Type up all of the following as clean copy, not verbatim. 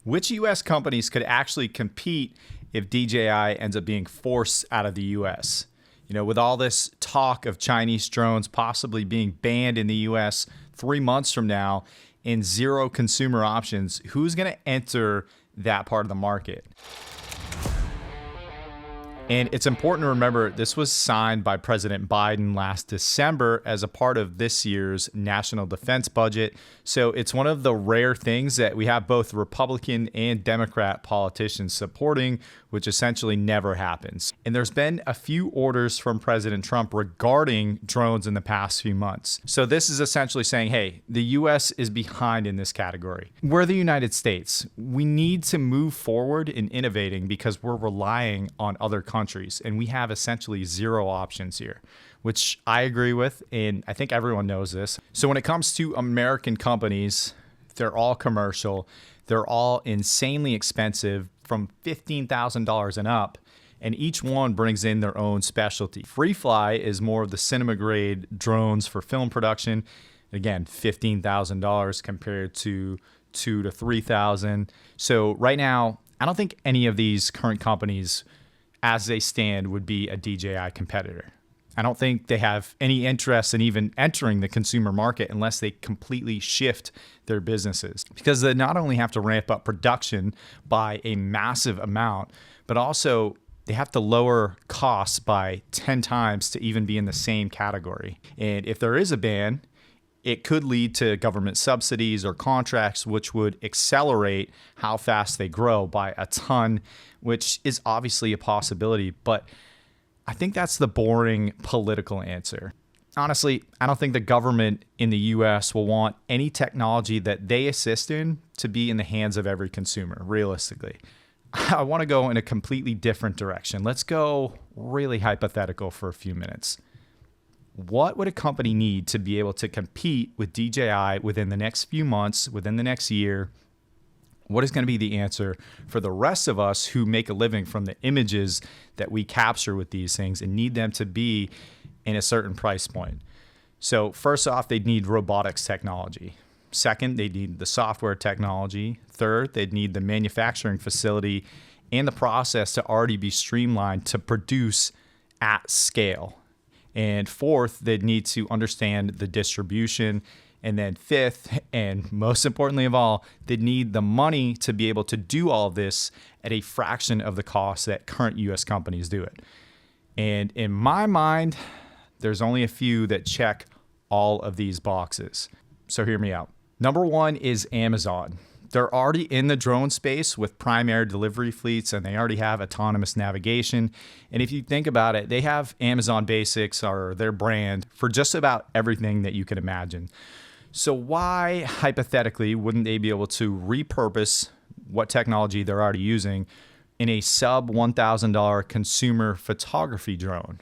Which US companies could actually compete if DJI ends up being forced out of the US? With all this talk of Chinese drones possibly being banned in the US 3 months from now and zero consumer options, who's going to enter that part of the market? And it's important to remember this was signed by President Biden last December as a part of this year's national defense budget. So it's one of the rare things that we have both Republican and Democrat politicians supporting, which essentially never happens. And there's been a few orders from President Trump regarding drones in the past few months. So this is essentially saying, hey, the US is behind in this category. We're the United States. We need to move forward in innovating because we're relying on other countries, and we have essentially zero options here, which I agree with, and I think everyone knows this. So when it comes to American companies, they're all commercial, they're all insanely expensive, from $15,000 and up, and each one brings in their own specialty. FreeFly is more of the cinema grade drones for film production. Again, $15,000 compared to $2,000 to $3,000. So right now, I don't think any of these current companies as they stand would be a DJI competitor. I don't think they have any interest in even entering the consumer market unless they completely shift their businesses, because they not only have to ramp up production by a massive amount, but also they have to lower costs by 10 times to even be in the same category. And if there is a ban, it could lead to government subsidies or contracts, which would accelerate how fast they grow by a ton, which is obviously a possibility. But I think that's the boring political answer. Honestly, I don't think the government in the US will want any technology that they assist in to be in the hands of every consumer, realistically. I want to go in a completely different direction. Let's go really hypothetical for a few minutes. What would a company need to be able to compete with DJI within the next few months, within the next year? What is going to be the answer for the rest of us who make a living from the images that we capture with these things and need them to be in a certain price point? So first off, they'd need robotics technology. Second, they'd need the software technology. Third, they'd need the manufacturing facility and the process to already be streamlined to produce at scale. And fourth, they'd need to understand the distribution. And then fifth, and most importantly of all, they'd need the money to be able to do all of this at a fraction of the cost that current US companies do it. And in my mind, there's only a few that check all of these boxes. So hear me out. Number one is Amazon. They're already in the drone space with prime air delivery fleets, and they already have autonomous navigation. And if you think about it, they have Amazon Basics, or their brand, for just about everything that you can imagine. So why, hypothetically, wouldn't they be able to repurpose what technology they're already using in a sub $1,000 consumer photography drone?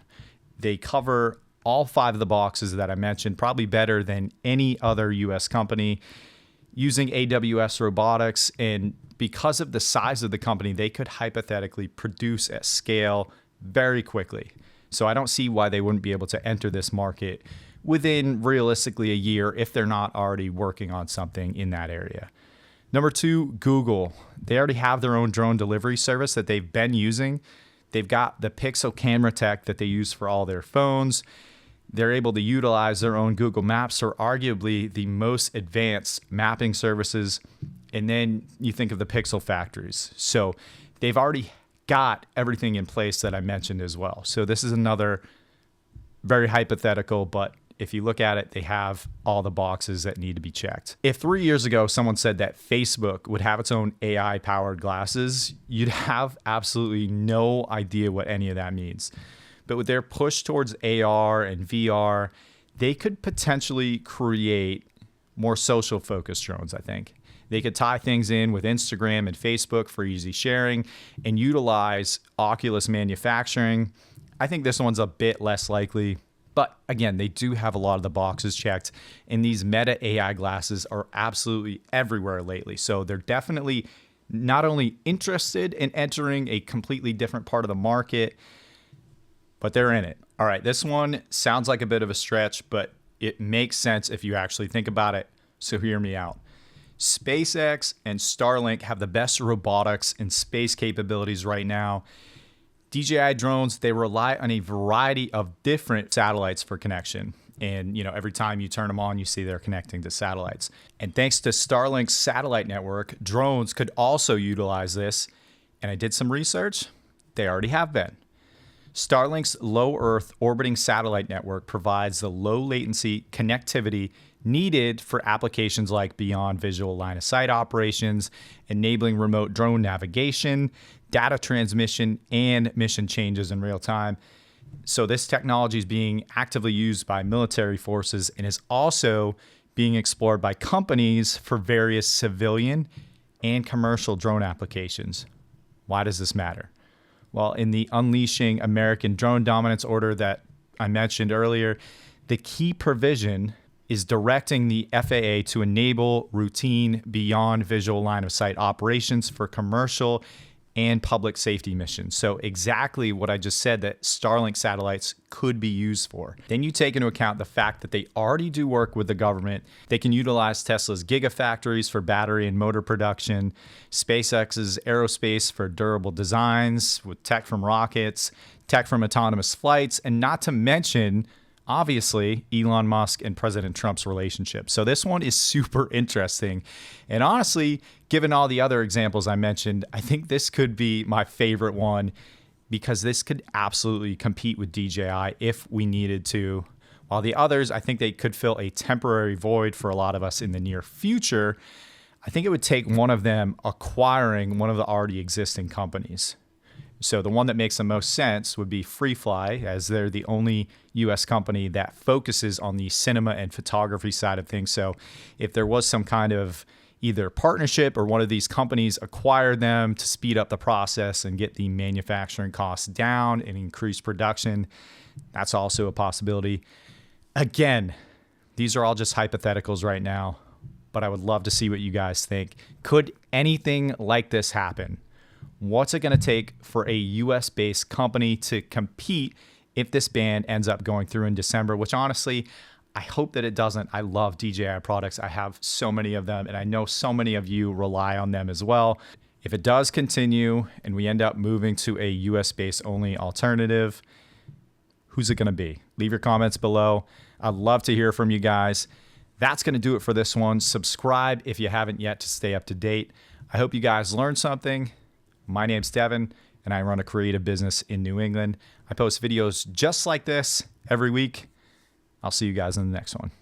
They cover all 5 of the boxes that I mentioned, probably better than any other US company, using AWS robotics. And because of the size of the company, they could hypothetically produce at scale very quickly. So I don't see why they wouldn't be able to enter this market within realistically a year if they're not already working on something in that area. Number 2, Google. They already have their own drone delivery service that they've been using. They've got the Pixel camera tech that they use for all their phones. They're able to utilize their own Google Maps, or arguably the most advanced mapping services. And then you think of the Pixel factories. So they've already got everything in place that I mentioned as well. So this is another very hypothetical, but if you look at it, they have all the boxes that need to be checked. If 3 years ago someone said that Facebook would have its own AI-powered glasses, you'd have absolutely no idea what any of that means. But with their push towards AR and VR, they could potentially create more social-focused drones, I think. They could tie things in with Instagram and Facebook for easy sharing and utilize Oculus manufacturing. I think this one's a bit less likely. But again, they do have a lot of the boxes checked, and these Meta AI glasses are absolutely everywhere lately. So they're definitely not only interested in entering a completely different part of the market, but they're in it. All right, this one sounds like a bit of a stretch, but it makes sense if you actually think about it. So hear me out. SpaceX and Starlink have the best robotics and space capabilities right now. DJI drones, they rely on a variety of different satellites for connection. And, every time you turn them on, you see they're connecting to satellites. And thanks to Starlink's satellite network, drones could also utilize this. And I did some research. They already have been. Starlink's low Earth orbiting satellite network provides the low latency connectivity needed for applications like beyond visual line of sight operations, enabling remote drone navigation, data transmission, and mission changes in real time. So this technology is being actively used by military forces and is also being explored by companies for various civilian and commercial drone applications. Why does this matter? Well, in the Unleashing American Drone Dominance order that I mentioned earlier, the key provision is directing the FAA to enable routine beyond visual line of sight operations for commercial and public safety missions. So exactly what I just said that Starlink satellites could be used for. Then you take into account the fact that they already do work with the government. They can utilize Tesla's gigafactories for battery and motor production, SpaceX's aerospace for durable designs with tech from rockets, tech from autonomous flights, and not to mention, obviously, Elon Musk and President Trump's relationship. So this one is super interesting. And honestly, given all the other examples I mentioned, I think this could be my favorite one because this could absolutely compete with DJI if we needed to. While the others, I think they could fill a temporary void for a lot of us in the near future. I think it would take one of them acquiring one of the already existing companies. So the one that makes the most sense would be FreeFly, as they're the only US company that focuses on the cinema and photography side of things. So if there was some kind of either partnership or one of these companies acquired them to speed up the process and get the manufacturing costs down and increase production, that's also a possibility. Again, these are all just hypotheticals right now, but I would love to see what you guys think. Could anything like this happen? What's it going to take for a US-based company to compete if this ban ends up going through in December, which honestly, I hope that it doesn't. I love DJI products. I have so many of them, and I know so many of you rely on them as well. If it does continue and we end up moving to a US-based only alternative, who's it going to be? Leave your comments below. I'd love to hear from you guys. That's going to do it for this one. Subscribe if you haven't yet to stay up to date. I hope you guys learned something. My name's Devin, and I run a creative business in New England. I post videos just like this every week. I'll see you guys in the next one.